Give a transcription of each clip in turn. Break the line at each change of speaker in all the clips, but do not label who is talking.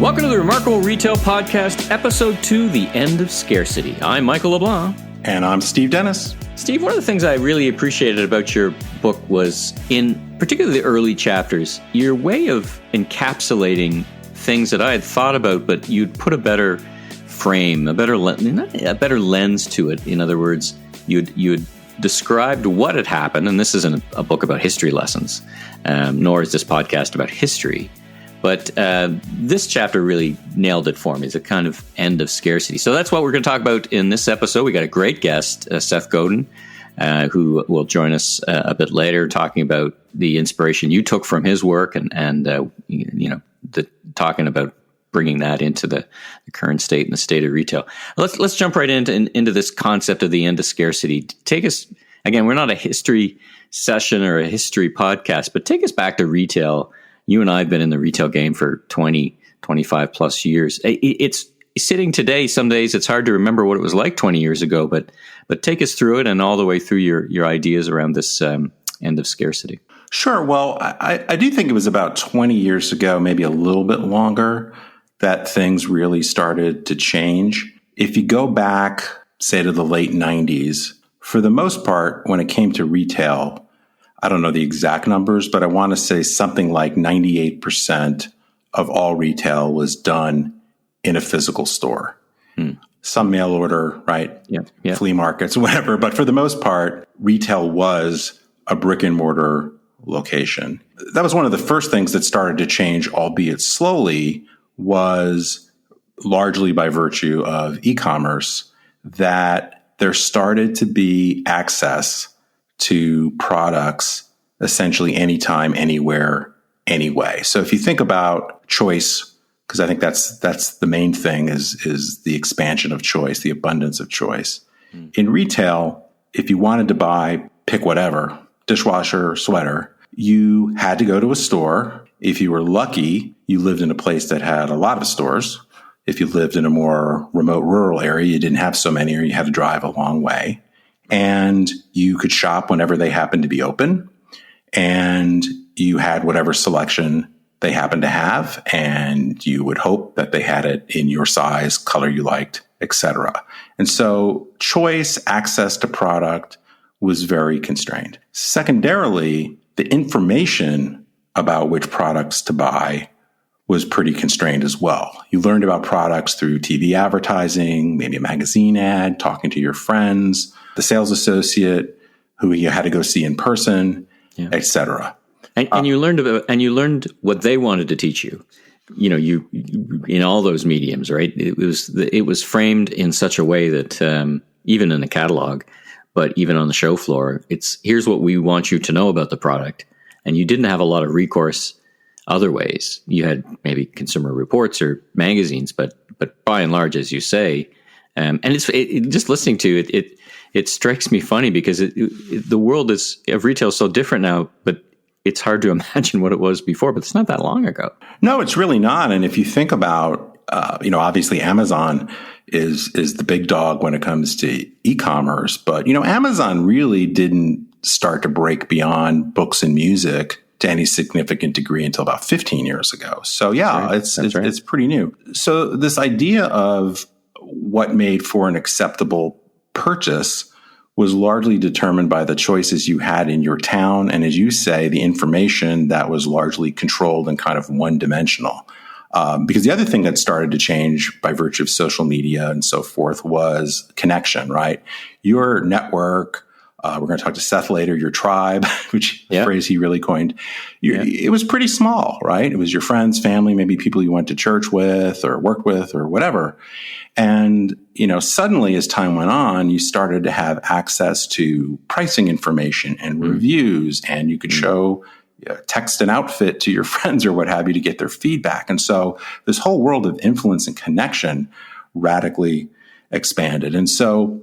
Welcome to the Remarkable Retail Podcast, Episode 2, The End of Scarcity. I'm Michael LeBlanc.
And I'm Steve Dennis.
Steve, one of the things I really appreciated about your book was, in particularly the early chapters, your way of encapsulating things that I had thought about, but you'd put a better frame, a better lens to it. In other words, you'd described what had happened, and this isn't a book about history lessons, nor is this podcast about history. But this chapter really nailed it for me. It's a kind of end of scarcity. So that's what we're going to talk about in this episode. We got a great guest, Seth Godin, who will join us a bit later, talking about the inspiration you took from his work and talking about bringing that into the current state and the state of retail. Let's jump right into this concept of the end of scarcity. Take us, again, we're not a history session or a history podcast, but take us back to retail. You and I have been in the retail game for 20, 25 plus years. It's sitting today. Some days it's hard to remember what it was like 20 years ago, but take us through it and all the way through your ideas around this end of scarcity.
Sure. Well, I do think it was about 20 years ago, maybe a little bit longer, that things really started to change. If you go back, say, to the late 90s, for the most part, when it came to retail, I don't know the exact numbers, but I want to say something like 98% of all retail was done in a physical store. Some mail order, right? Yeah. Flea markets, whatever. But for the most part, retail was a brick and mortar location. That was one of the first things that started to change, albeit slowly, was largely by virtue of e-commerce, that there started to be access to products essentially anytime, anywhere, anyway. So if you think about choice, because I think that's the main thing is the expansion of choice, the abundance of choice. In retail, if you wanted to buy, pick whatever, dishwasher, sweater, you had to go to a store. If you were lucky, you lived in a place that had a lot of stores. If you lived in a more remote rural area, you didn't have so many, or you had to drive a long way. And you could shop whenever they happened to be open, and you had whatever selection they happened to have, and you would hope that they had it in your size, color you liked, etc. And so choice, access to product was very constrained. Secondarily, the information about which products to buy was pretty constrained as well. You learned about products through TV advertising, maybe a magazine ad, talking to your friends, the sales associate who you had to go see in person, etc.
And you learned what they wanted to teach you. You in all those mediums, right? It was framed in such a way that even in the catalog, but even on the show floor, here's what we want you to know about the product, and you didn't have a lot of recourse other ways. You had maybe Consumer Reports or magazines, but by and large, as you say, and just listening to it, it strikes me funny because the world of retail is so different now, but it's hard to imagine what it was before, but it's not that long ago.
No, it's really not. And if you think about, obviously Amazon is the big dog when it comes to e-commerce, but, Amazon really didn't start to break beyond books and music to any significant degree until about 15 years ago. So yeah, right. It's pretty new. So this idea of what made for an acceptable purchase was largely determined by the choices you had in your town. And as you say, the information that was largely controlled and kind of one-dimensional. Because the other thing that started to change by virtue of social media and so forth was connection, right? Your network, we're going to talk to Seth later, your tribe, which is a phrase he really coined. It was pretty small, right? It was your friends, family, maybe people you went to church with or worked with or whatever. And, suddenly as time went on, you started to have access to pricing information and reviews, and you could show, text an outfit to your friends or what have you to get their feedback. And so this whole world of influence and connection radically expanded. And so,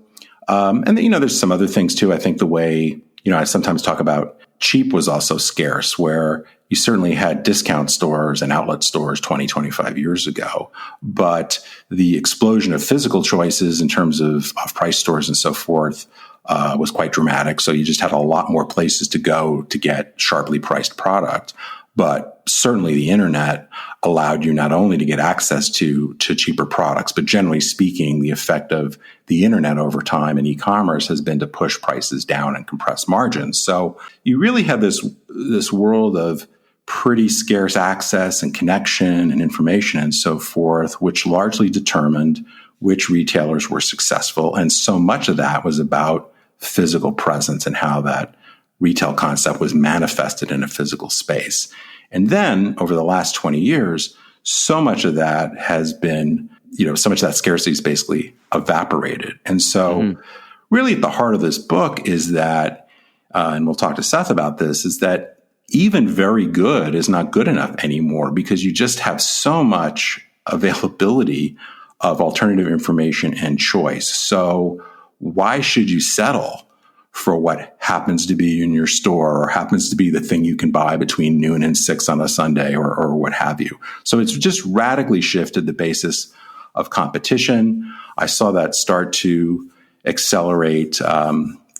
there's some other things too. I think the way, I sometimes talk about cheap was also scarce, where you certainly had discount stores and outlet stores 20, 25 years ago. But the explosion of physical choices in terms of off-price stores and so forth was quite dramatic. So you just had a lot more places to go to get sharply priced product. But certainly the internet allowed you not only to get access to cheaper products, but generally speaking, the effect of the internet over time and e-commerce has been to push prices down and compress margins. So you really have this world of pretty scarce access and connection and information and so forth, which largely determined which retailers were successful. And so much of that was about physical presence and how that retail concept was manifested in a physical space. And then over the last 20 years, so much of that has been, so much of that scarcity is basically evaporated. And so really at the heart of this book is that, and we'll talk to Seth about this, is that even very good is not good enough anymore because you just have so much availability of alternative information and choice. So why should you settle for what happens to be in your store or happens to be the thing you can buy between noon and 6 on a Sunday or what have you? So it's just radically shifted the basis of competition. I saw that start to accelerate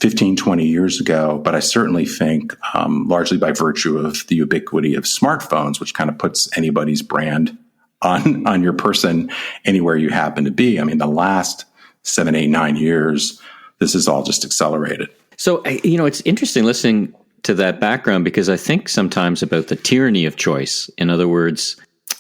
15, 20 years ago, but I certainly think largely by virtue of the ubiquity of smartphones, which kind of puts anybody's brand on your person anywhere you happen to be. I mean, the last 7, 8, 9 years, this is all just accelerated.
So, it's interesting listening to that background because I think sometimes about the tyranny of choice. In other words,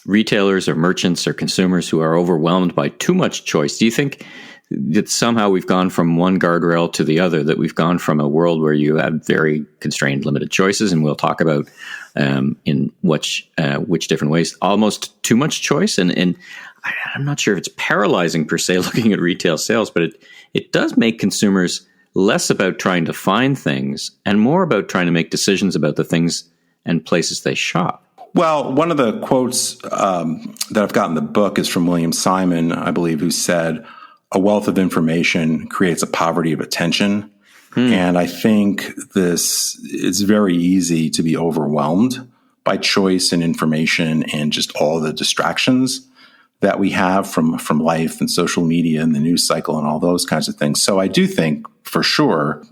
retailers or merchants or consumers who are overwhelmed by too much choice. Do you think that somehow we've gone from one guardrail to the other, that we've gone from a world where you have very constrained, limited choices, and we'll talk about in which different ways, almost too much choice? And I'm not sure if it's paralyzing per se looking at retail sales, but it does make consumers less about trying to find things and more about trying to make decisions about the things and places they shop.
Well, one of the quotes that I've got in the book is from William Simon, I believe, who said, "A wealth of information creates a poverty of attention." And I think it's very easy to be overwhelmed by choice and information and just all the distractions that we have from life and social media and the news cycle and all those kinds of things. So I do think for sure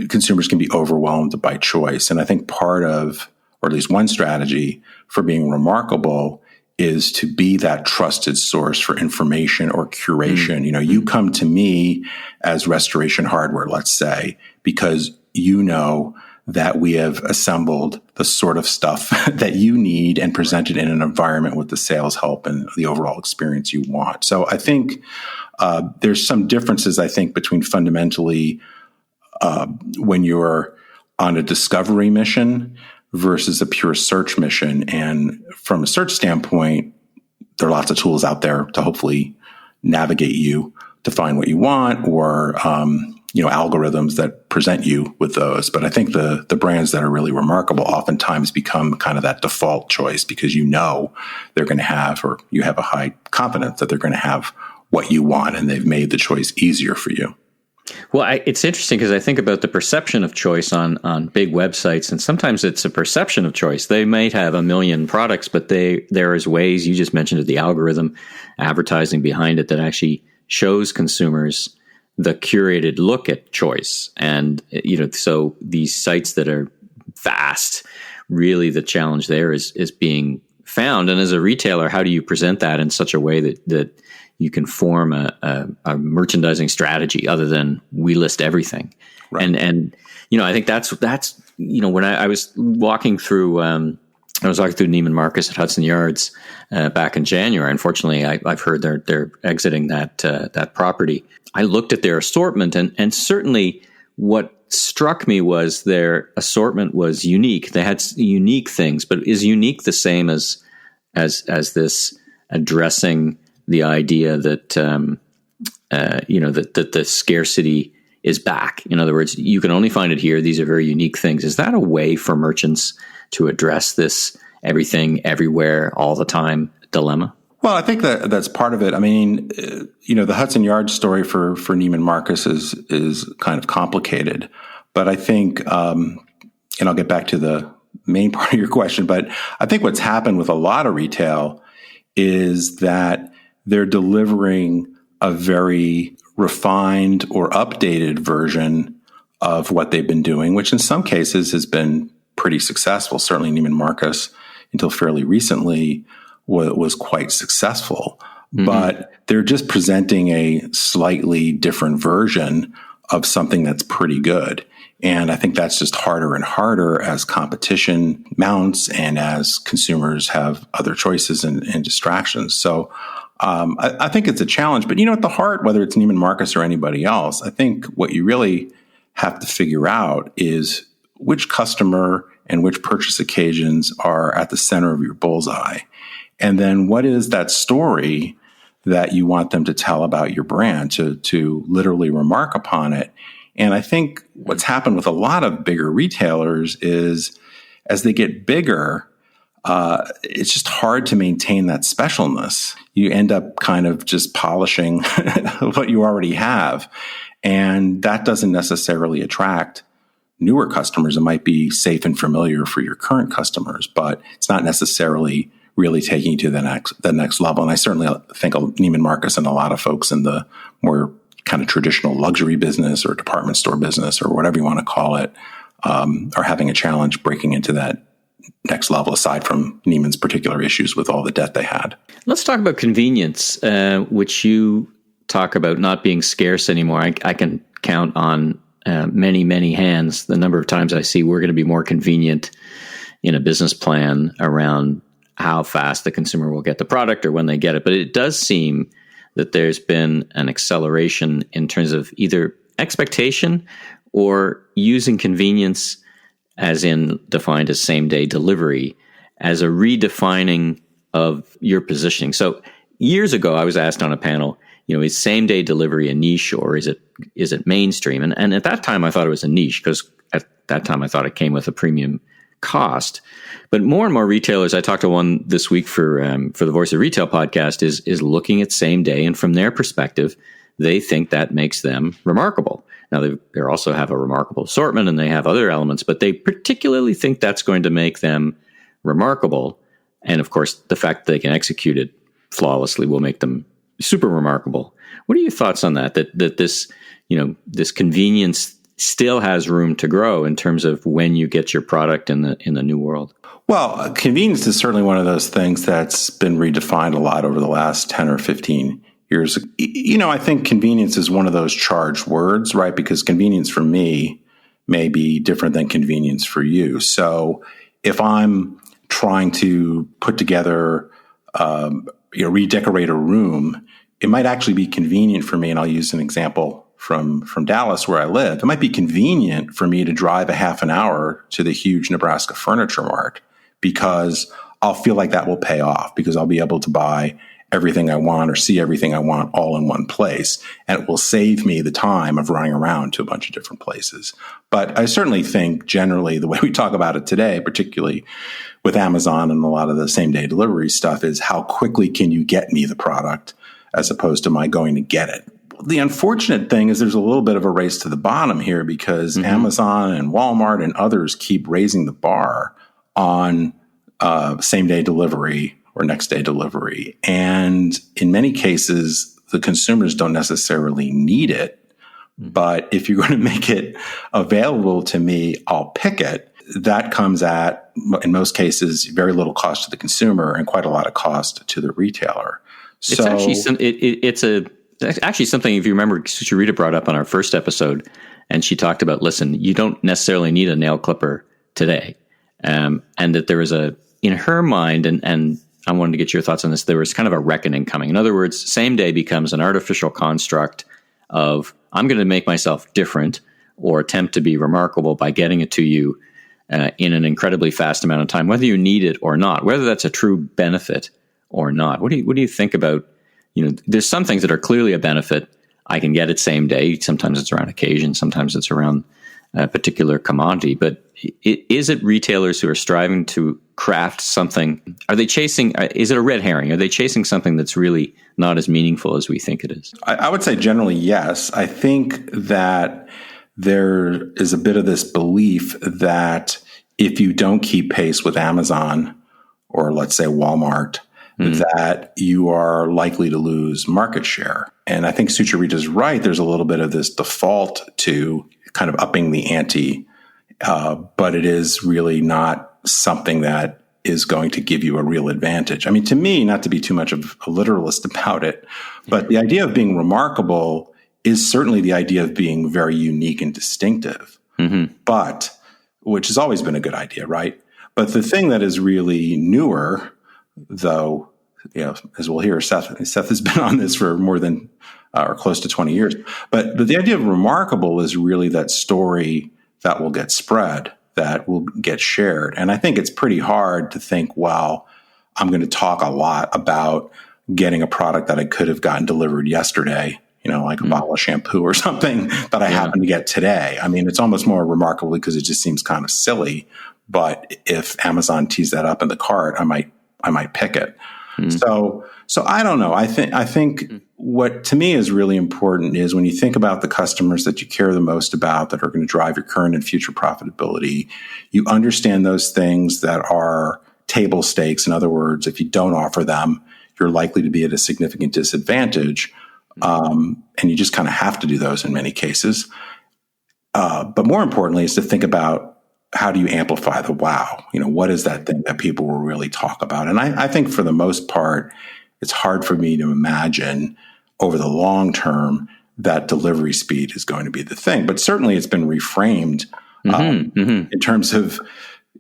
consumers can be overwhelmed by choice. And I think part of, or at least one strategy for being remarkable is to be that trusted source for information or curation. You come to me as Restoration Hardware, let's say, because you know that we have assembled the sort of stuff that you need and presented in an environment with the sales help and the overall experience you want. So I think there's some differences, I think, between fundamentally when you're on a discovery mission versus a pure search mission. And from a search standpoint, there are lots of tools out there to hopefully navigate you to find what you want, or algorithms that present you with those. But I think the brands that are really remarkable oftentimes become kind of that default choice because they're going to have, or you have a high confidence that they're going to have what you want, and they've made the choice easier for you.
Well, it's interesting because I think about the perception of choice on big websites, and sometimes it's a perception of choice. They might have a million products, but there is ways, you just mentioned it, the algorithm, advertising behind it that actually shows consumers the curated look at choice. And, so these sites that are vast, really the challenge there is being found. And as a retailer, how do you present that in such a way that you can form a merchandising strategy other than we list everything? Right. And I think that's when I was walking through, Neiman Marcus at Hudson Yards back in January. Unfortunately, I've heard they're exiting that property. I looked at their assortment, and certainly what struck me was their assortment was unique. They had unique things, but is unique the same as this addressing the idea that that the scarcity is back? In other words, you can only find it here. These are very unique things. Is that a way for merchants to address this everything, everywhere, all the time dilemma?
Well, I think that's part of it. I mean, the Hudson Yards story for Neiman Marcus is kind of complicated, but I think, and I'll get back to the main part of your question, but I think what's happened with a lot of retail is that they're delivering a very refined or updated version of what they've been doing, which in some cases has been pretty successful. Certainly Neiman Marcus until fairly recently was quite successful. Mm-hmm. But they're just presenting a slightly different version of something that's pretty good. And I think that's just harder and harder as competition mounts and as consumers have other choices and distractions. So I think it's a challenge. But, at the heart, whether it's Neiman Marcus or anybody else, I think what you really have to figure out is which customer and which purchase occasions are at the center of your bullseye. And then what is that story that you want them to tell about your brand, to literally remark upon it. And I think what's happened with a lot of bigger retailers is as they get bigger, it's just hard to maintain that specialness. You end up kind of just polishing what you already have. And that doesn't necessarily attract newer customers. It might be safe and familiar for your current customers, but it's not necessarily really taking you to the next level. And I certainly think Neiman Marcus and a lot of folks in the more kind of traditional luxury business or department store business or whatever you want to call it are having a challenge breaking into that next level, aside from Neiman's particular issues with all the debt they had. Let's
talk about convenience, which you talk about not being scarce anymore. I can count on many, many hands the number of times I see we're going to be more convenient in a business plan around how fast the consumer will get the product or when they get it. But it does seem that there's been an acceleration in terms of either expectation or using convenience, as in defined as same-day delivery, as a redefining of your positioning. So years ago, I was asked on a panel, is same-day delivery a niche or is it mainstream? And at that time, I thought it was a niche because at that time, I thought it came with a premium cost. But more and more retailers, I talked to one this week for the Voice of Retail podcast, is looking at same day, and from their perspective, they think that makes them remarkable. Now they also have a remarkable assortment and they have other elements, but they particularly think that's going to make them remarkable. And of course, the fact that they can execute it flawlessly will make them super remarkable. What are your thoughts on that? That this this convenience still has room to grow in terms of when you get your product in the new world?
Well, convenience is certainly one of those things that's been redefined a lot over the last 10 or 15 years. I think convenience is one of those charged words, right? Because convenience for me may be different than convenience for you. So if I'm trying to put together, redecorate a room, it might actually be convenient for me. And I'll use an example from Dallas where I live. It might be convenient for me to drive a half an hour to the huge Nebraska Furniture Mart because I'll feel like that will pay off because I'll be able to buy everything I want or see everything I want all in one place. And it will save me the time of running around to a bunch of different places. But I certainly think generally the way we talk about it today, particularly with Amazon and a lot of the same day delivery stuff, is how quickly can you get me the product as opposed to my going to get it. The unfortunate thing is there's a little bit of a race to the bottom here because Amazon and Walmart and others keep raising the bar on same day delivery or next day delivery. And in many cases, the consumers don't necessarily need it. But if you're going to make it available to me, I'll pick it. That comes at, in most cases, very little cost to the consumer and quite a lot of cost to the retailer.
It's actually something, if you remember, Sucharita brought up on our first episode, and she talked about, listen, you don't necessarily need a nail clipper today. And that there was in her mind, and I wanted to get your thoughts on this, there was kind of a reckoning coming. In other words, same day becomes an artificial construct of, I'm going to make myself different or attempt to be remarkable by getting it to you in an incredibly fast amount of time, whether you need it or not, whether that's a true benefit or not. What do you think about, there's some things that are clearly a benefit. I can get it same day. Sometimes it's around occasion. Sometimes it's around a particular commodity. But is it retailers who are striving to craft something? Are they chasing, is it a red herring? Are they chasing something that's really not as meaningful as we think it is?
I would say generally, yes. I think that there is a bit of this belief that if you don't keep pace with Amazon or let's say Walmart, that you are likely to lose market share. And I think Sucharita's right. There's a little bit of this default to kind of upping the ante, but it is really not something that is going to give you a real advantage. I mean, to me, not to be too much of a literalist about it, but the idea of being remarkable is certainly the idea of being very unique and distinctive, but which has always been a good idea, right? But the thing that is really newer, though, as we'll hear, Seth has been on this for more than or close to 20 years. But the idea of remarkable is really that story that will get spread, that will get shared. And I think it's pretty hard to think, well, I'm going to talk a lot about getting a product that I could have gotten delivered yesterday, like a bottle of shampoo or something that I happen to get today. I mean, it's almost more remarkable because it just seems kind of silly. But if Amazon tees that up in the cart, I might pick it. So I don't know. I think what to me is really important is when you think about the customers that you care the most about that are going to drive your current and future profitability, you understand those things that are table stakes. In other words, if you don't offer them, you're likely to be at a significant disadvantage. And you just kind of have to do those in many cases. But more importantly is to think about how do you amplify the wow? What is that thing that people will really talk about? And I think for the most part, it's hard for me to imagine over the long term that delivery speed is going to be the thing. But certainly it's been reframed in terms of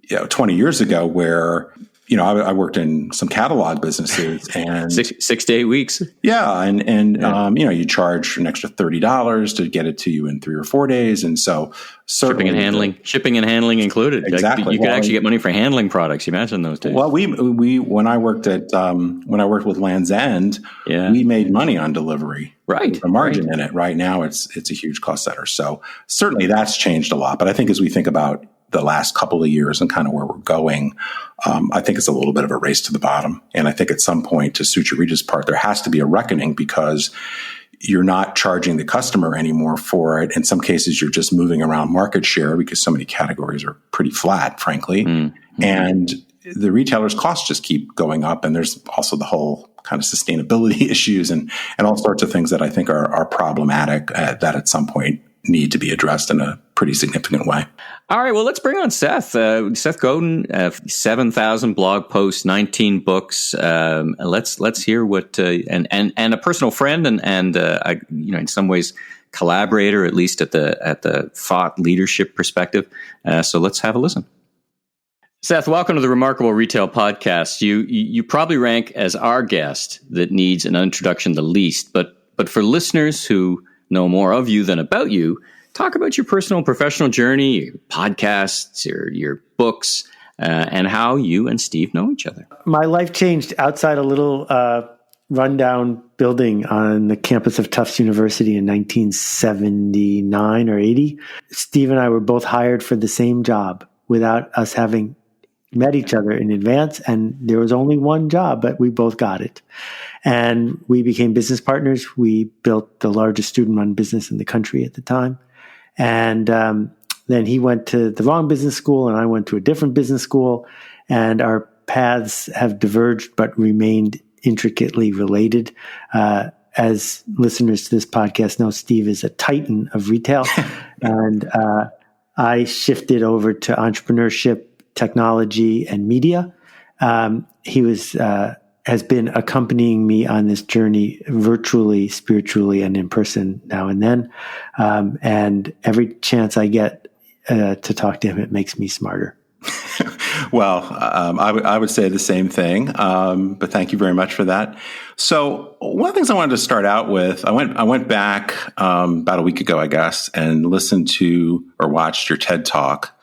20 years ago where I worked in some catalog businesses and
6 to 8 weeks.
Yeah. And you charge an extra $30 to get it to you in 3 or 4 days. And so
shipping and handling included.
Exactly.
You could actually get money for handling products. You imagine those days.
Well, we when I worked with Land's End, we made money on delivery.
Right.
With a margin in it. Right now it's a huge cost center. So certainly that's changed a lot. But I think as we think about the last couple of years and kind of where we're going, I think it's a little bit of a race to the bottom. And I think at some point, to suit your Regis part, there has to be a reckoning because you're not charging the customer anymore for it. In some cases, you're just moving around market share because so many categories are pretty flat, frankly. And the retailers' costs just keep going up. And there's also the whole kind of sustainability issues and all sorts of things that I think are problematic that at some point need to be addressed in a pretty significant way.
All right, well, let's bring on Seth. Seth Godin, 7,000 blog posts, 19 books. Let's hear what and a personal friend and in some ways collaborator, at least at the thought leadership perspective. So let's have a listen. Seth, welcome to the Remarkable Retail Podcast. You probably rank as our guest that needs an introduction the least, but for listeners who know more of you than about you, talk about your personal and professional journey, your podcasts, your books, and how you and Steve know each other.
My life changed outside a little rundown building on the campus of Tufts University in 1979 or 80. Steve and I were both hired for the same job without us having met each other in advance. And there was only one job, but we both got it. And we became business partners. We built the largest student-run business in the country at the time. And then he went to the wrong business school, and I went to a different business school. And our paths have diverged, but remained intricately related. As listeners to this podcast know, Steve is a titan of retail. And I shifted over to entrepreneurship, technology, and media. He has been accompanying me on this journey virtually, spiritually, and in person now and then. And every chance I get to talk to him, it makes me smarter.
Well, I would say the same thing, but thank you very much for that. So one of the things I wanted to start out with, I went back about a week ago, I guess, and listened to or watched your TED Talk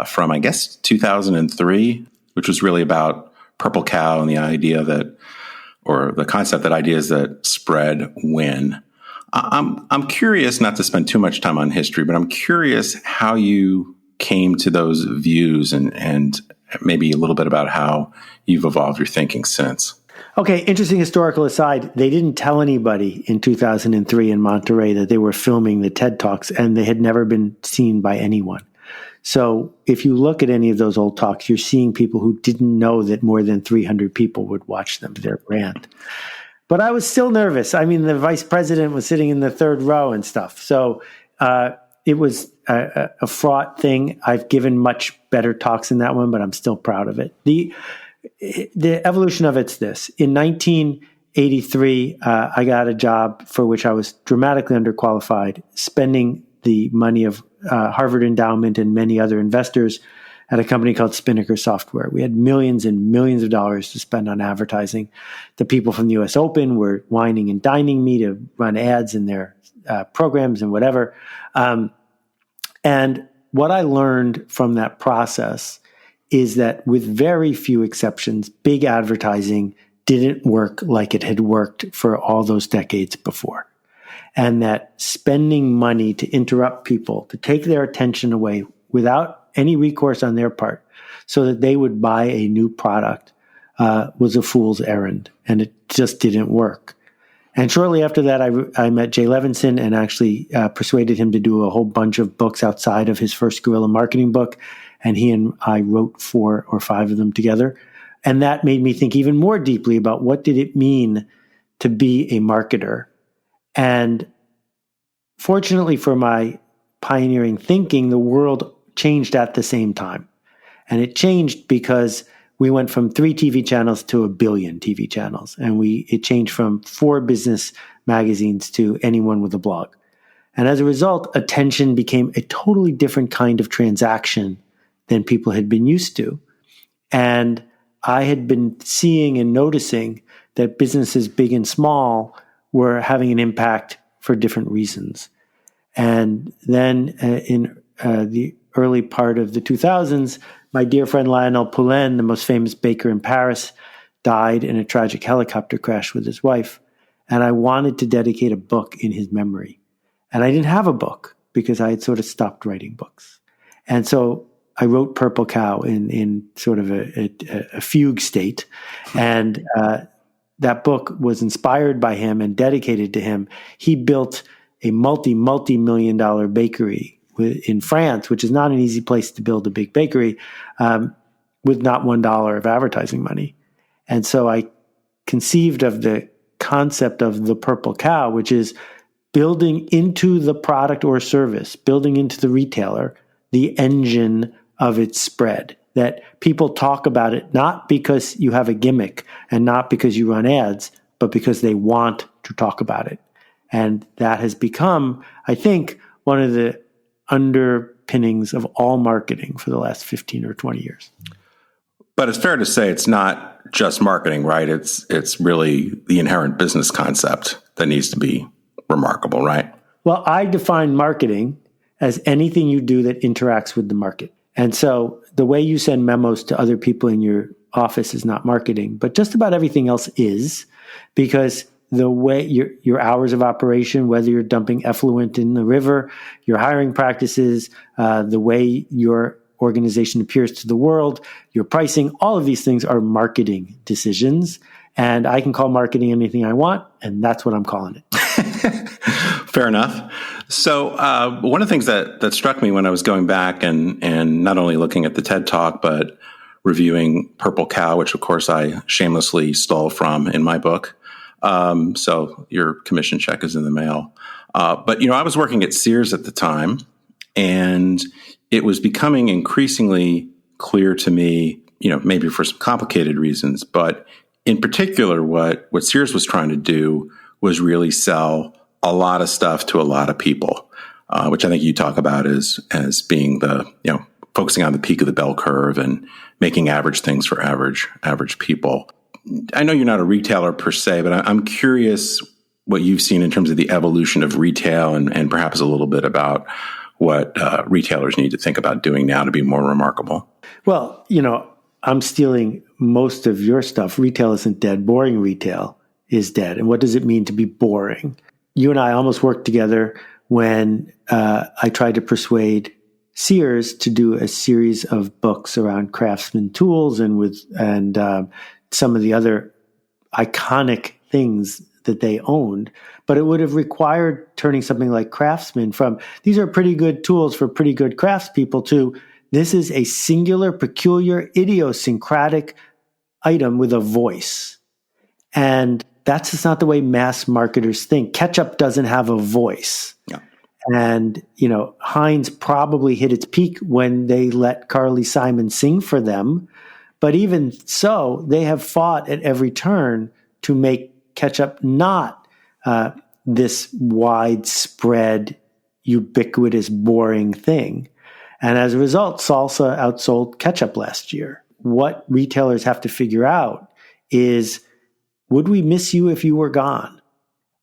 from, I guess, 2003, which was really about Purple Cow and the idea that, or the concept that ideas that spread win. I'm curious, not to spend too much time on history, but I'm curious how you came to those views and maybe a little bit about how you've evolved your thinking since.
Okay, interesting historical aside. They didn't tell anybody in 2003 in Monterey that they were filming the TED Talks, and they had never been seen by anyone. So if you look at any of those old talks, you're seeing people who didn't know that more than 300 people would watch them, their brand. But I was still nervous. I mean, the vice president was sitting in the third row and stuff. So it was a fraught thing. I've given much better talks in that one, but I'm still proud of it. The evolution of it's this. In 1983, I got a job for which I was dramatically underqualified, spending the money of Harvard Endowment and many other investors at a company called Spinnaker Software. We had millions and millions of dollars to spend on advertising. The people from the U.S. Open were wining and dining me to run ads in their programs and whatever. And what I learned from that process is that with very few exceptions, big advertising didn't work like it had worked for all those decades before. And that spending money to interrupt people, to take their attention away without any recourse on their part so that they would buy a new product was a fool's errand. And it just didn't work. And shortly after that, I met Jay Levinson and actually persuaded him to do a whole bunch of books outside of his first guerrilla marketing book. And he and I wrote 4 or 5 of them together. And that made me think even more deeply about what did it mean to be a marketer. And fortunately for my pioneering thinking, the world changed at the same time. And it changed because we went from 3 TV channels to 1 billion TV channels. And it changed from 4 business magazines to anyone with a blog. And as a result, attention became a totally different kind of transaction than people had been used to. And I had been seeing and noticing that businesses big and small were having an impact for different reasons. And then in the early part of the 2000s, my dear friend Lionel Poulain, the most famous baker in Paris, died in a tragic helicopter crash with his wife. And I wanted to dedicate a book in his memory. And I didn't have a book because I had sort of stopped writing books. And so I wrote Purple Cow in sort of a fugue state. And that book was inspired by him and dedicated to him. He built a multi-million dollar bakery in France, which is not an easy place to build a big bakery, with not $1 of advertising money. And so I conceived of the concept of the Purple Cow, which is building into the product or service, building into the retailer, the engine of its spread, that people talk about it not because you have a gimmick and not because you run ads, but because they want to talk about it. And that has become, I think, one of the underpinnings of all marketing for the last 15 or 20 years.
But it's fair to say it's not just marketing, right? It's really the inherent business concept that needs to be remarkable, right?
Well, I define marketing as anything you do that interacts with the market. And so the way you send memos to other people in your office is not marketing, but just about everything else is, because the way your hours of operation, whether you're dumping effluent in the river, your hiring practices, the way your organization appears to the world, your pricing, all of these things are marketing decisions. And I can call marketing anything I want, and that's what I'm calling it.
Fair enough. So one of the things that struck me when I was going back and not only looking at the TED Talk, but reviewing Purple Cow, which of course I shamelessly stole from in my book. So your commission check is in the mail. But, I was working at Sears at the time, and it was becoming increasingly clear to me, maybe for some complicated reasons, but in particular, what Sears was trying to do was really sell a lot of stuff to a lot of people, which I think you talk about as being the, focusing on the peak of the bell curve and making average things for average people. I know you're not a retailer per se, but I'm curious what you've seen in terms of the evolution of retail and perhaps a little bit about what retailers need to think about doing now to be more remarkable.
Well, I'm stealing most of your stuff. Retail isn't dead. Boring retail is dead. And what does it mean to be boring? You and I almost worked together when I tried to persuade Sears to do a series of books around Craftsman tools and some of the other iconic things that they owned. But it would have required turning something like Craftsman from, these are pretty good tools for pretty good craftspeople, to, this is a singular, peculiar, idiosyncratic item with a voice. And that's just not the way mass marketers think. Ketchup doesn't have a voice.
Yeah.
And, Heinz probably hit its peak when they let Carly Simon sing for them. But even so, they have fought at every turn to make ketchup not this widespread, ubiquitous, boring thing. And as a result, salsa outsold ketchup last year. What retailers have to figure out is, would we miss you if you were gone?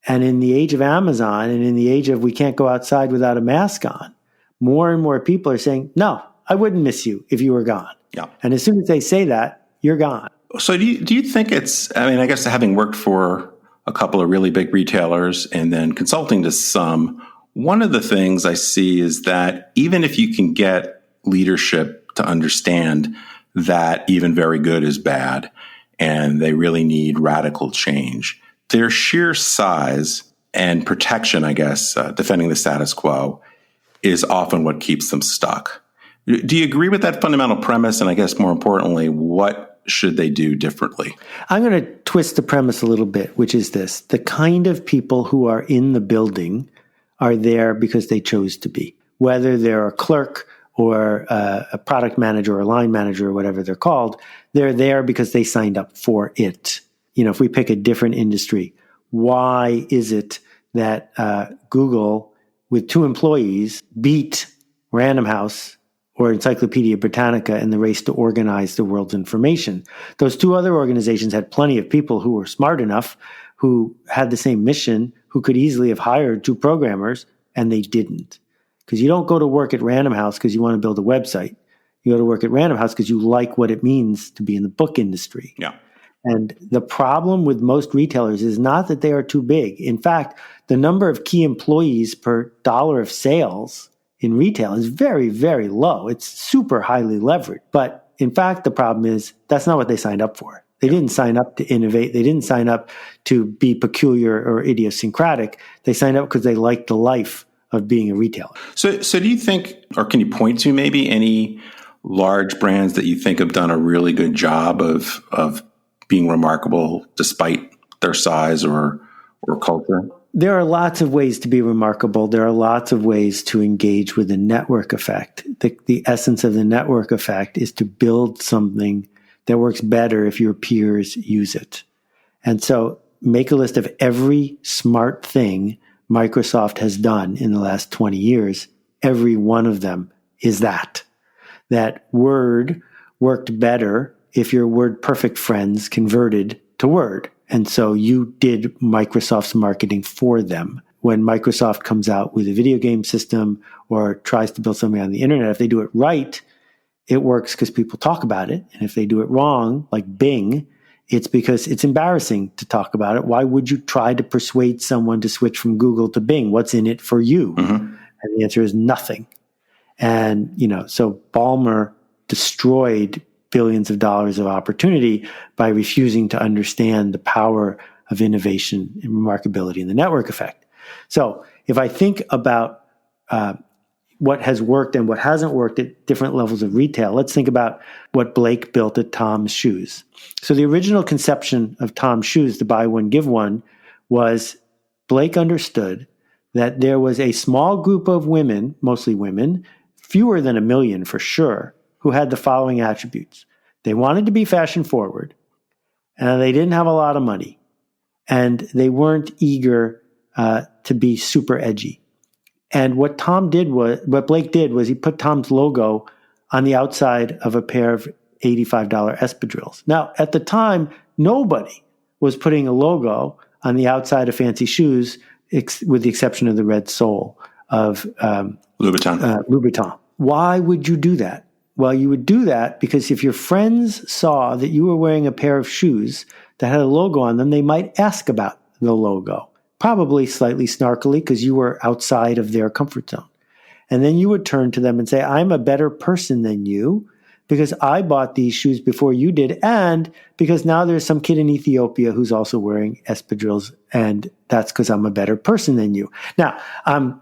And in the age of Amazon and in the age of we can't go outside without a mask on, more and more people are saying, no, I wouldn't miss you if you were gone.
Yeah.
And as soon as they say that, you're gone.
So do you think I guess having worked for a couple of really big retailers and then consulting to some, one of the things I see is that even if you can get leadership to understand that even very good is bad and they really need radical change, their sheer size and protection, I guess, defending the status quo is often what keeps them stuck. Do you agree with that fundamental premise? And I guess more importantly, what should they do differently?
I'm going to twist the premise a little bit, which is this. The kind of people who are in the building are there because they chose to be. Whether they're a clerk or a product manager or a line manager or whatever they're called, they're there because they signed up for it. If we pick a different industry, why is it that Google, with 2 employees, beat Random House or Encyclopedia Britannica in the race to organize the world's information? Those 2 other organizations had plenty of people who were smart enough, who had the same mission, who could easily have hired 2 programmers, and they didn't. Because you don't go to work at Random House because you want to build a website. You go to work at Random House because you like what it means to be in the book industry.
Yeah.
And the problem with most retailers is not that they are too big. In fact, the number of key employees per dollar of sales in retail is very, very low. It's super highly leveraged. But in fact, the problem is that's not what they signed up for. They didn't sign up to innovate. They didn't sign up to be peculiar or idiosyncratic. They signed up because they liked the life of being a retailer.
So do you think, or can you point to maybe any large brands that you think have done a really good job of being remarkable despite their size or culture?
There are lots of ways to be remarkable. There are lots of ways to engage with the network effect. The essence of the network effect is to build something that works better if your peers use it. And so make a list of every smart thing Microsoft has done in the last 20 years. Every one of them is that Word worked better if your WordPerfect friends converted to Word. And so you did Microsoft's marketing for them. When Microsoft comes out with a video game system or tries to build something on the internet, if they do it right, it works because people talk about it. And if they do it wrong, like Bing, it's because it's embarrassing to talk about it. Why would you try to persuade someone to switch from Google to Bing? What's in it for you? Mm-hmm. And the answer is nothing. And, so Ballmer destroyed billions of dollars of opportunity by refusing to understand the power of innovation and remarkability and the network effect. So if I think about what has worked and what hasn't worked at different levels of retail, let's think about what Blake built at Tom's Shoes. So the original conception of Tom's Shoes, the buy one, give one, was Blake understood that there was a small group of women, mostly women, fewer than 1 million for sure, who had the following attributes. They wanted to be fashion forward, and they didn't have a lot of money, and they weren't eager to be super edgy. And what Blake did was he put Tom's logo on the outside of a pair of $85 espadrilles. Now, at the time, nobody was putting a logo on the outside of fancy shoes, with the exception of the red sole of Louboutin. Why would you do that? Well, you would do that because if your friends saw that you were wearing a pair of shoes that had a logo on them, they might ask about the logo, probably slightly snarkily because you were outside of their comfort zone. And then you would turn to them and say, I'm a better person than you because I bought these shoes before you did, and because now there's some kid in Ethiopia who's also wearing espadrilles, and that's because I'm a better person than you. Now, I'm,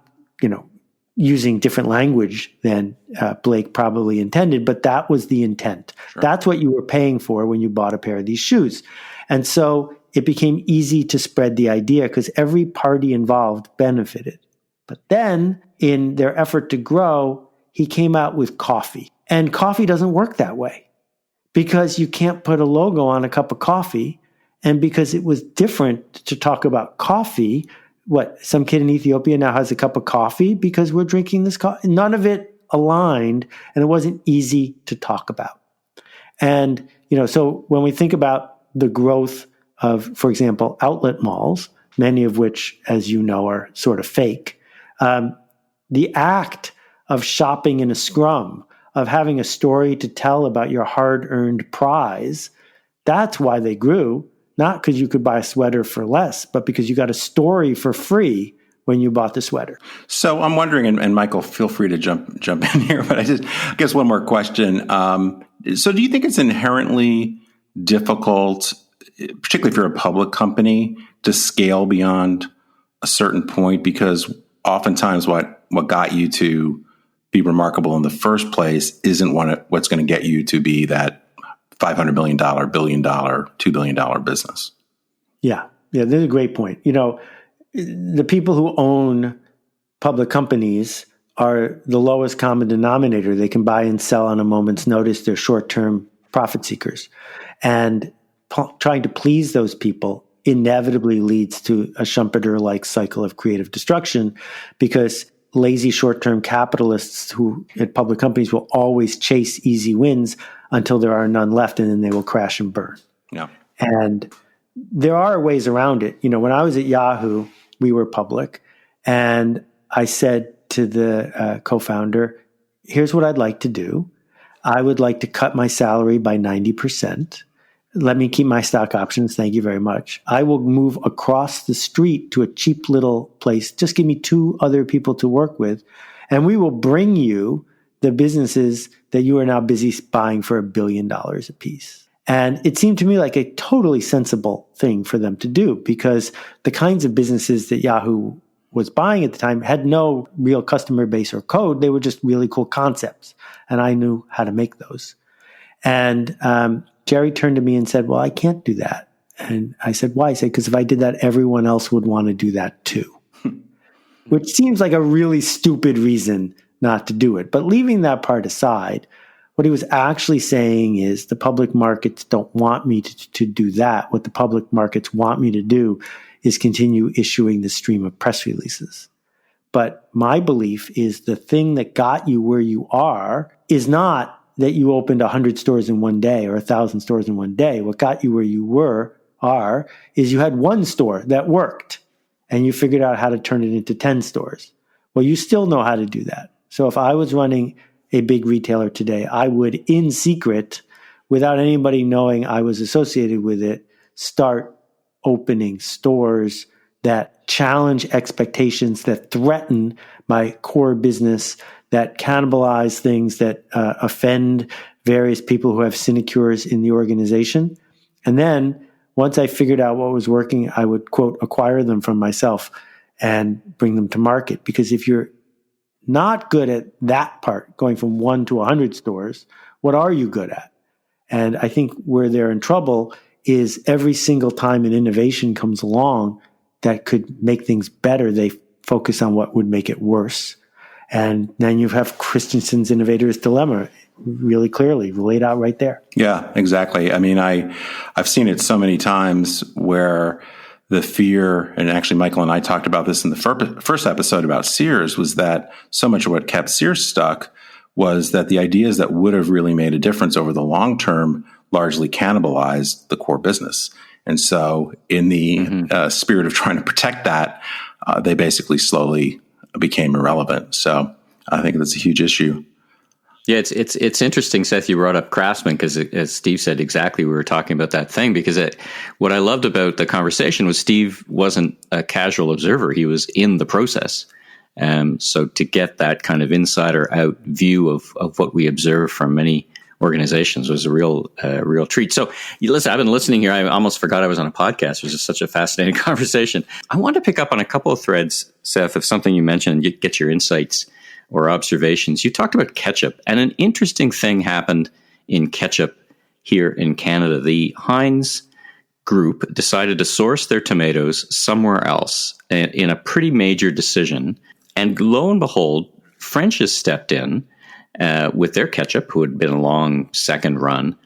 using different language than Blake probably intended, but that was the intent. Sure. That's what you were paying for when you bought a pair of these shoes. And so it became easy to spread the idea because every party involved benefited. But then, in their effort to grow, he came out with coffee. And coffee doesn't work that way because you can't put a logo on a cup of coffee. And because it was different to talk about coffee, some kid in Ethiopia now has a cup of coffee because we're drinking this coffee. None of it aligned, and it wasn't easy to talk about. And, so when we think about the growth of, for example, outlet malls, many of which, as you know, are sort of fake, the act of shopping in a scrum, of having a story to tell about your hard-earned prize, that's why they grew, not because you could buy a sweater for less, but because you got a story for free when you bought the sweater.
So I'm wondering, and Michael, feel free to jump in here, but I guess one more question. So do you think it's inherently difficult, particularly if you're a public company, to scale beyond a certain point? Because oftentimes what got you to be remarkable in the first place isn't what's going to get you to be that $500 million, $1 billion, $2 billion business.
Yeah, that's a great point. The people who own public companies are the lowest common denominator. They can buy and sell on a moment's notice. They're short-term profit seekers. And trying to please those people inevitably leads to a Schumpeter-like cycle of creative destruction, because lazy short-term capitalists who at public companies will always chase easy wins until there are none left, and then they will crash and burn.
Yeah.
And there are ways around it. When I was at Yahoo, we were public, and I said to the co-founder, here's what I'd like to do. I would like to cut my salary by 90%. Let me keep my stock options. Thank you very much. I will move across the street to a cheap little place. Just give me 2 other people to work with, and we will bring you the businesses that you are now busy buying for $1 billion a piece. And it seemed to me like a totally sensible thing for them to do, because the kinds of businesses that Yahoo was buying at the time had no real customer base or code. They were just really cool concepts. And I knew how to make those. And Jerry turned to me and said, well, I can't do that. And I said, why? He said, because if I did that, everyone else would want to do that too. Which seems like a really stupid reason not to do it. But leaving that part aside, what he was actually saying is the public markets don't want me to do that. What the public markets want me to do is continue issuing the stream of press releases. But my belief is the thing that got you where you are is not that you opened 100 stores in one day or 1,000 stores in one day. What got you where you are is you had one store that worked and you figured out how to turn it into 10 stores. Well, you still know how to do that. So if I was running a big retailer today, I would, in secret, without anybody knowing I was associated with it, start opening stores that challenge expectations, that threaten my core business, that cannibalize things, that offend various people who have sinecures in the organization. And then once I figured out what was working, I would, quote, acquire them from myself and bring them to market. Because if you're not good at that part, going from 1 to 100 stores, what are you good at? And I think where they're in trouble is every single time an innovation comes along that could make things better, they focus on what would make it worse. And then you have Christensen's innovator's dilemma really clearly laid out right there.
Yeah, exactly. I mean, I've seen it so many times where the fear, and actually Michael and I talked about this in the first episode about Sears, was that so much of what kept Sears stuck was that the ideas that would have really made a difference over the long term largely cannibalized the core business. And so in the spirit of trying to protect that, they basically slowly became irrelevant. So I think that's a huge issue.
Yeah, it's interesting, Seth, you brought up Craftsman, because as Steve said, exactly, we were talking about that thing, because what I loved about the conversation was Steve wasn't a casual observer. He was in the process. So to get that kind of insider out view of what we observe from many organizations was a real treat. So listen, I've been listening here. I almost forgot I was on a podcast. It was just such a fascinating conversation. I want to pick up on a couple of threads, Seth, of something you mentioned and get your insights or observations. You talked about ketchup, and an interesting thing happened in ketchup here in Canada. The Heinz group decided to source their tomatoes somewhere else in a pretty major decision. And lo and behold, French's stepped in with their ketchup, who had been a long second run,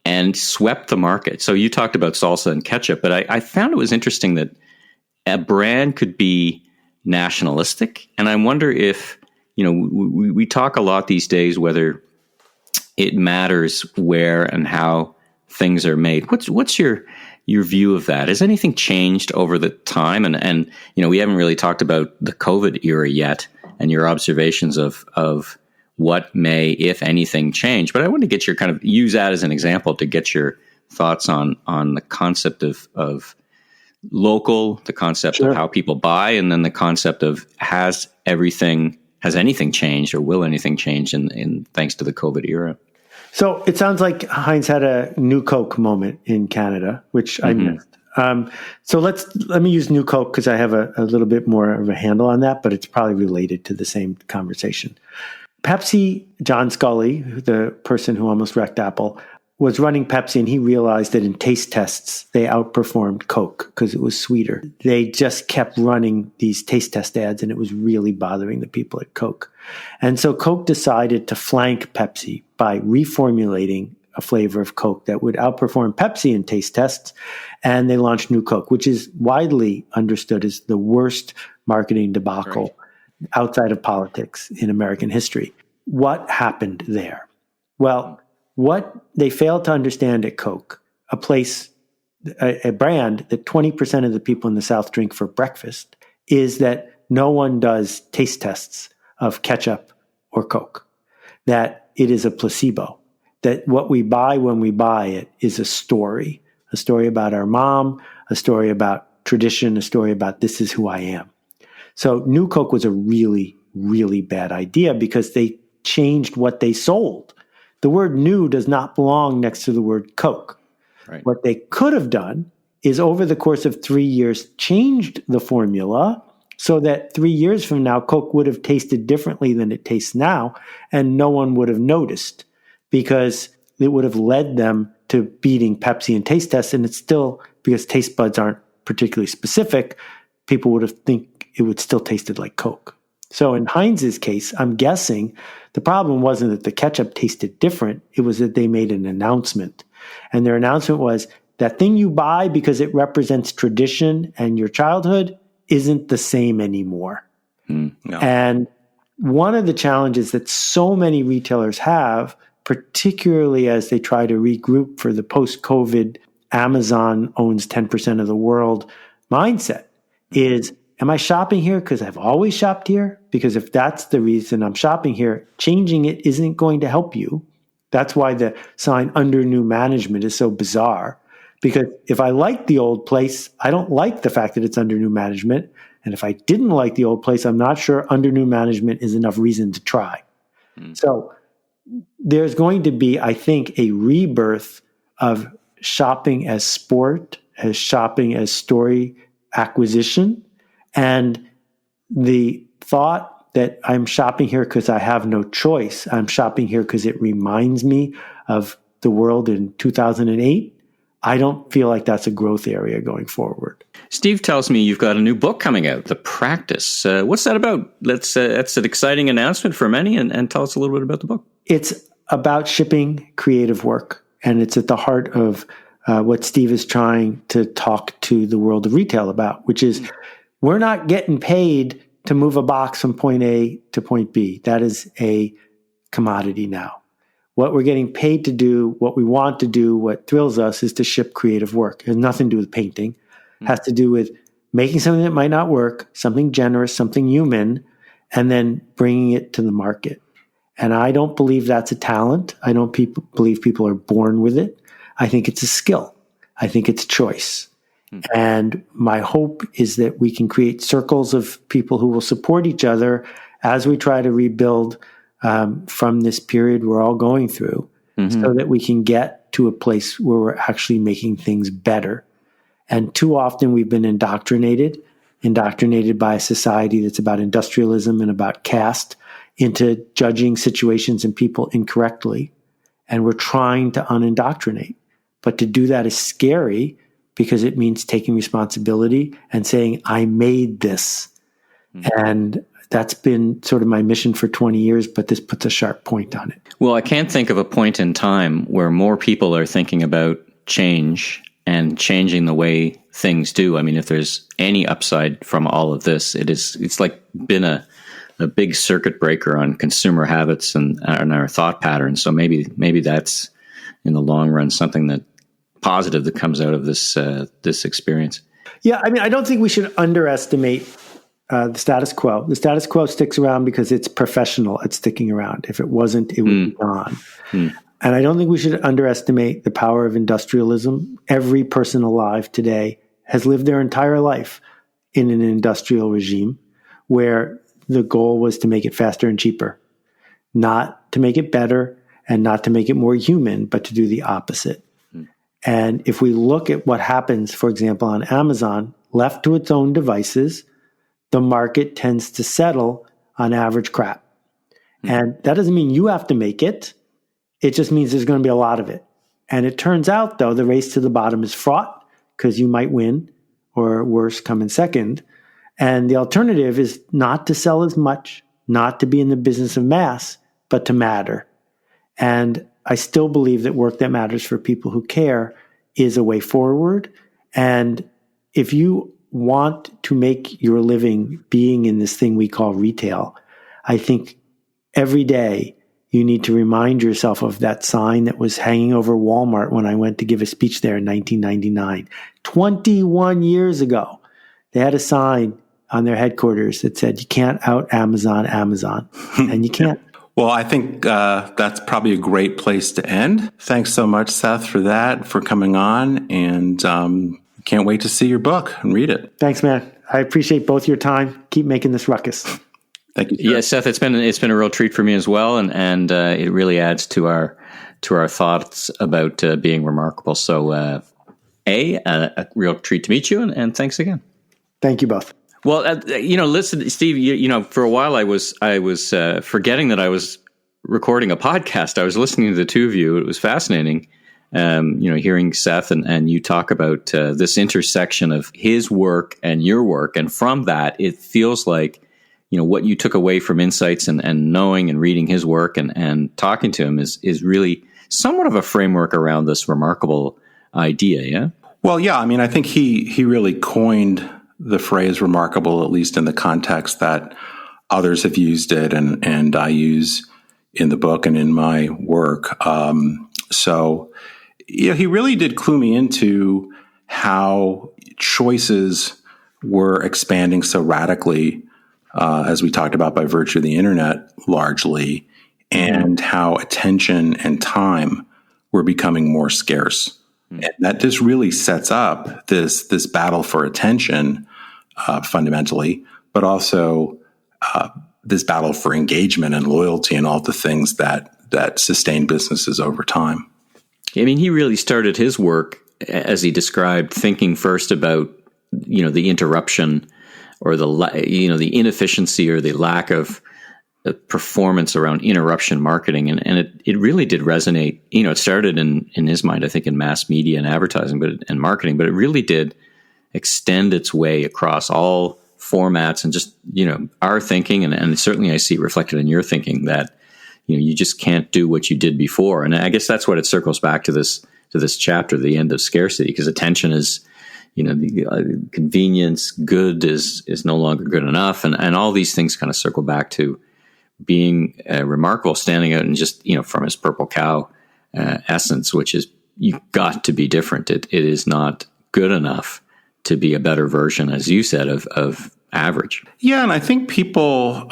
and swept the market. So you talked about salsa and ketchup, but I found it was interesting that a brand could be nationalistic. And I wonder if, we talk a lot these days whether it matters where and how things are made. What's your view of that? Has anything changed over the time? And we haven't really talked about the COVID era yet and your observations of what may, if anything, change. But I want to get your use that as an example to get your thoughts on the concept of local, the concept of how people buy, and then the concept of has anything changed or will anything change in thanks to the COVID era?
So it sounds like Heinz had a New Coke moment in Canada, which I missed. So let me use New Coke because I have a little bit more of a handle on that, but it's probably related to the same conversation. Pepsi, John Scully, the person who almost wrecked Apple, was running Pepsi, and he realized that in taste tests, they outperformed Coke because it was sweeter. They just kept running these taste test ads, and it was really bothering the people at Coke. And so Coke decided to flank Pepsi by reformulating a flavor of Coke that would outperform Pepsi in taste tests, and they launched New Coke, which is widely understood as the worst marketing debacle outside of politics in American history. What happened there? Well, what they failed to understand at Coke, a brand that 20% of the people in the South drink for breakfast, is that no one does taste tests of ketchup or Coke, that it is a placebo, that what we buy when we buy it is a story about our mom, a story about tradition, a story about this is who I am. So New Coke was a really, really bad idea because they changed what they sold. The word new does not belong next to the word Coke. Right. What they could have done is over the course of 3 years changed the formula so that 3 years from now, Coke would have tasted differently than it tastes now, and no one would have noticed because it would have led them to beating Pepsi in taste tests. And it's still, because taste buds aren't particularly specific, people would have think it would still tasted like Coke. So in Heinz's case, I'm guessing the problem wasn't that the ketchup tasted different. It was that they made an announcement. And their announcement was that thing you buy because it represents tradition and your childhood isn't the same anymore.
No.
And one of the challenges that so many retailers have, particularly as they try to regroup for the post-COVID Amazon owns 10% of the world mindset, is, am I shopping here because I've always shopped here? Because if that's the reason I'm shopping here, changing it isn't going to help you. That's why the sign under new management is so bizarre. Because if I like the old place, I don't like the fact that it's under new management. And if I didn't like the old place, I'm not sure under new management is enough reason to try. So there's going to be, I think, a rebirth of shopping as sport, as shopping as story acquisition. And the thought that I'm shopping here because I have no choice, I'm shopping here because it reminds me of the world in 2008, I don't feel like that's a growth area going forward.
Steve tells me you've got a new book coming out, The Practice. What's that about? That's an exciting announcement for many, and tell us a little bit about the book.
It's about shipping creative work, and it's at the heart of what Steve is trying to talk to the world of retail about, which is we're not getting paid to move a box from point A to point B. That is a commodity now. What we're getting paid to do, what we want to do, what thrills us is to ship creative work. It has nothing to do with painting. It has to do with making something that might not work, something generous, something human, and then bringing it to the market. And I don't believe that's a talent. I don't believe people are born with it. I think it's a skill. I think it's choice. And my hope is that we can create circles of people who will support each other as we try to rebuild from this period we're all going through, so that we can get to a place where we're actually making things better. And too often we've been indoctrinated by a society that's about industrialism and about caste into judging situations and people incorrectly. And we're trying to unindoctrinate. But to do that is scary because it means taking responsibility and saying, I made this. And that's been sort of my mission for 20 years, but this puts a sharp point on it.
Well, I can't think of a point in time where more people are thinking about change and changing the way things do. I mean, if there's any upside from all of this, it's like been a big circuit breaker on consumer habits and our thought patterns. So maybe that's in the long run something that positive that comes out of this experience.
Yeah, I mean, I don't think we should underestimate the status quo. The status quo sticks around because it's professional at sticking around. If it wasn't, it would be gone. And I don't think we should underestimate the power of industrialism. Every person alive today has lived their entire life in an industrial regime where the goal was to make it faster and cheaper, not to make it better and not to make it more human, but to do the opposite. And if we look at what happens, for example, on Amazon, left to its own devices, the market tends to settle on average crap. And that doesn't mean you have to make it. It just means there's going to be a lot of it. And it turns out, though, the race to the bottom is fraught because you might win or worse, come in second. And the alternative is not to sell as much, not to be in the business of mass, but to matter. And I still believe that work that matters for people who care is a way forward. And if you want to make your living being in this thing we call retail, I think every day you need to remind yourself of that sign that was hanging over Walmart when I went to give a speech there in 1999. 21 years ago, they had a sign on their headquarters that said, you can't out Amazon, and you can't.
Well, I think that's probably a great place to end. Thanks so much, Seth, for that, for coming on, and can't wait to see your book and read it.
Thanks, man. I appreciate both your time. Keep making this ruckus.
Thank you, sir.
Yeah, Seth, it's been a real treat for me as well, and it really adds to our thoughts about being remarkable. So, a real treat to meet you, and thanks again.
Thank you both.
Well, listen, Steve. For a while, I was forgetting that I was recording a podcast. I was listening to the two of you. It was fascinating, hearing Seth and you talk about this intersection of his work and your work, and from that, it feels like what you took away from insights and knowing and reading his work and talking to him is really somewhat of a framework around this remarkable idea. Yeah.
Well, yeah. I mean, I think he really coined the phrase remarkable, at least in the context that others have used it and I use in the book and in my work. So he really did clue me into how choices were expanding so radically, as we talked about, by virtue of the internet largely, and how attention and time were becoming more scarce. And that just really sets up this battle for attention, fundamentally, but also this battle for engagement and loyalty and all the things that sustain businesses over time.
I mean, he really started his work, as he described, thinking first about the interruption or the inefficiency or the lack of performance around interruption marketing. And it really did resonate. It started in his mind, I think, in mass media and advertising and marketing, but it really did extend its way across all formats and just, our thinking. And certainly I see it reflected in your thinking that, you just can't do what you did before. And I guess that's what it circles back to this chapter, the end of scarcity, because attention is, the convenience, good is no longer good enough. And all these things kind of circle back to being remarkable, standing out and just, from his purple cow essence, which is you've got to be different. It is not good enough to be a better version, as you said, of average.
Yeah. And I think people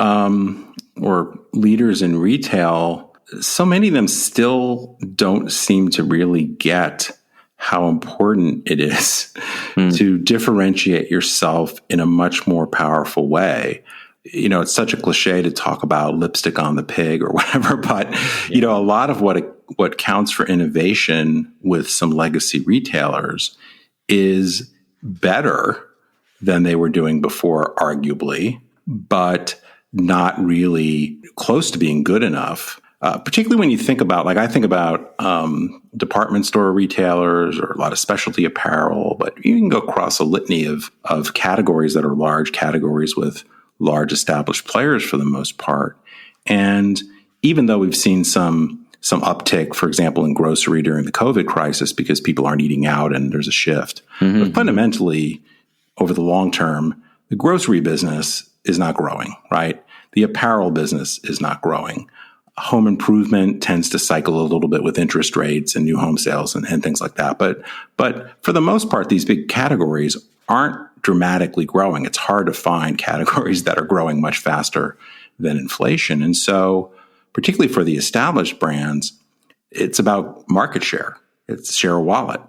or leaders in retail, so many of them still don't seem to really get how important it is to differentiate yourself in a much more powerful way. It's such a cliche to talk about lipstick on the pig or whatever, but a lot of what counts for innovation with some legacy retailers is better than they were doing before, arguably, but not really close to being good enough. Particularly when you think about, I think about department store retailers or a lot of specialty apparel, but you can go across a litany of categories that are large categories with large established players for the most part. And even though we've seen some uptick, for example, in grocery during the COVID crisis because people aren't eating out and there's a shift. But fundamentally, over the long term, the grocery business is not growing, right? The apparel business is not growing. Home improvement tends to cycle a little bit with interest rates and new home sales and things like that. But for the most part, these big categories aren't dramatically growing. It's hard to find categories that are growing much faster than inflation. And so, particularly for the established brands, it's about market share. It's share of wallet.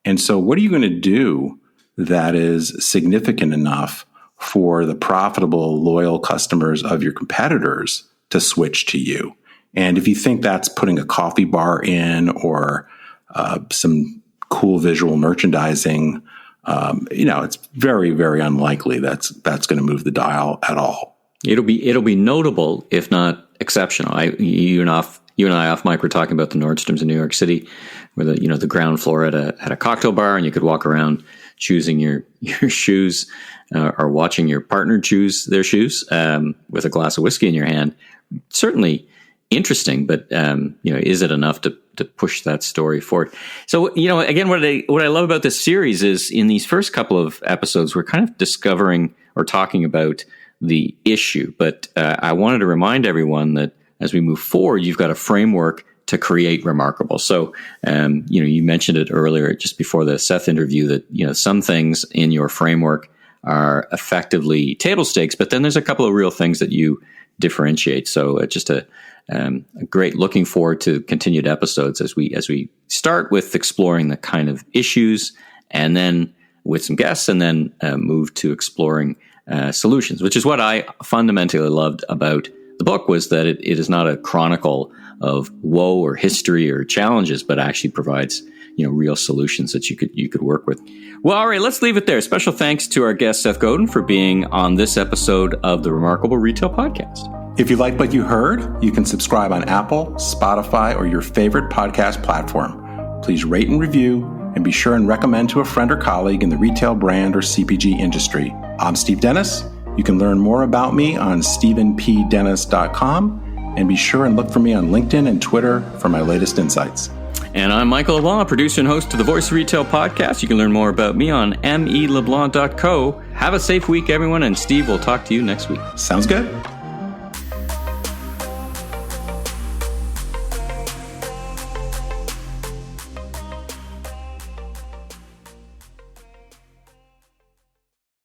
And so what are you going to do that is significant enough for the profitable, loyal customers of your competitors to switch to you? And if you think that's putting a coffee bar in or some cool visual merchandising, it's very, very unlikely that's going to move the dial at all.
It'll be notable, if not exceptional. You and I off mic were talking about the Nordstroms in New York City, where the ground floor had a cocktail bar, and you could walk around choosing your shoes or watching your partner choose their shoes with a glass of whiskey in your hand. Certainly interesting, but is it enough to push that story forward? So again, what I love about this series is in these first couple of episodes, we're kind of discovering or talking about the issue, but I wanted to remind everyone that as we move forward, you've got a framework to create remarkable. So, you mentioned it earlier, just before the Seth interview, that some things in your framework are effectively table stakes, but then there's a couple of real things that you differentiate. So, just a great looking forward to continued episodes as we start with exploring the kind of issues, and then with some guests, and then move to exploring solutions, which is what I fundamentally loved about the book, was that it is not a chronicle of woe or history or challenges, but actually provides real solutions that you could work with. Well, all right, let's leave it there. Special thanks to our guest Seth Godin for being on this episode of the Remarkable Retail Podcast.
If you liked what you heard, you can subscribe on Apple, Spotify, or your favorite podcast platform. Please rate and review, and be sure and recommend to a friend or colleague in the retail, brand, or CPG industry. I'm Steve Dennis. You can learn more about me on stephenpdennis.com, and be sure and look for me on LinkedIn and Twitter for my latest insights.
And I'm Michael LeBlanc, producer and host of the Voice of Retail podcast. You can learn more about me on meleblanc.co. Have a safe week, everyone, and Steve will talk to you next week.
Sounds good.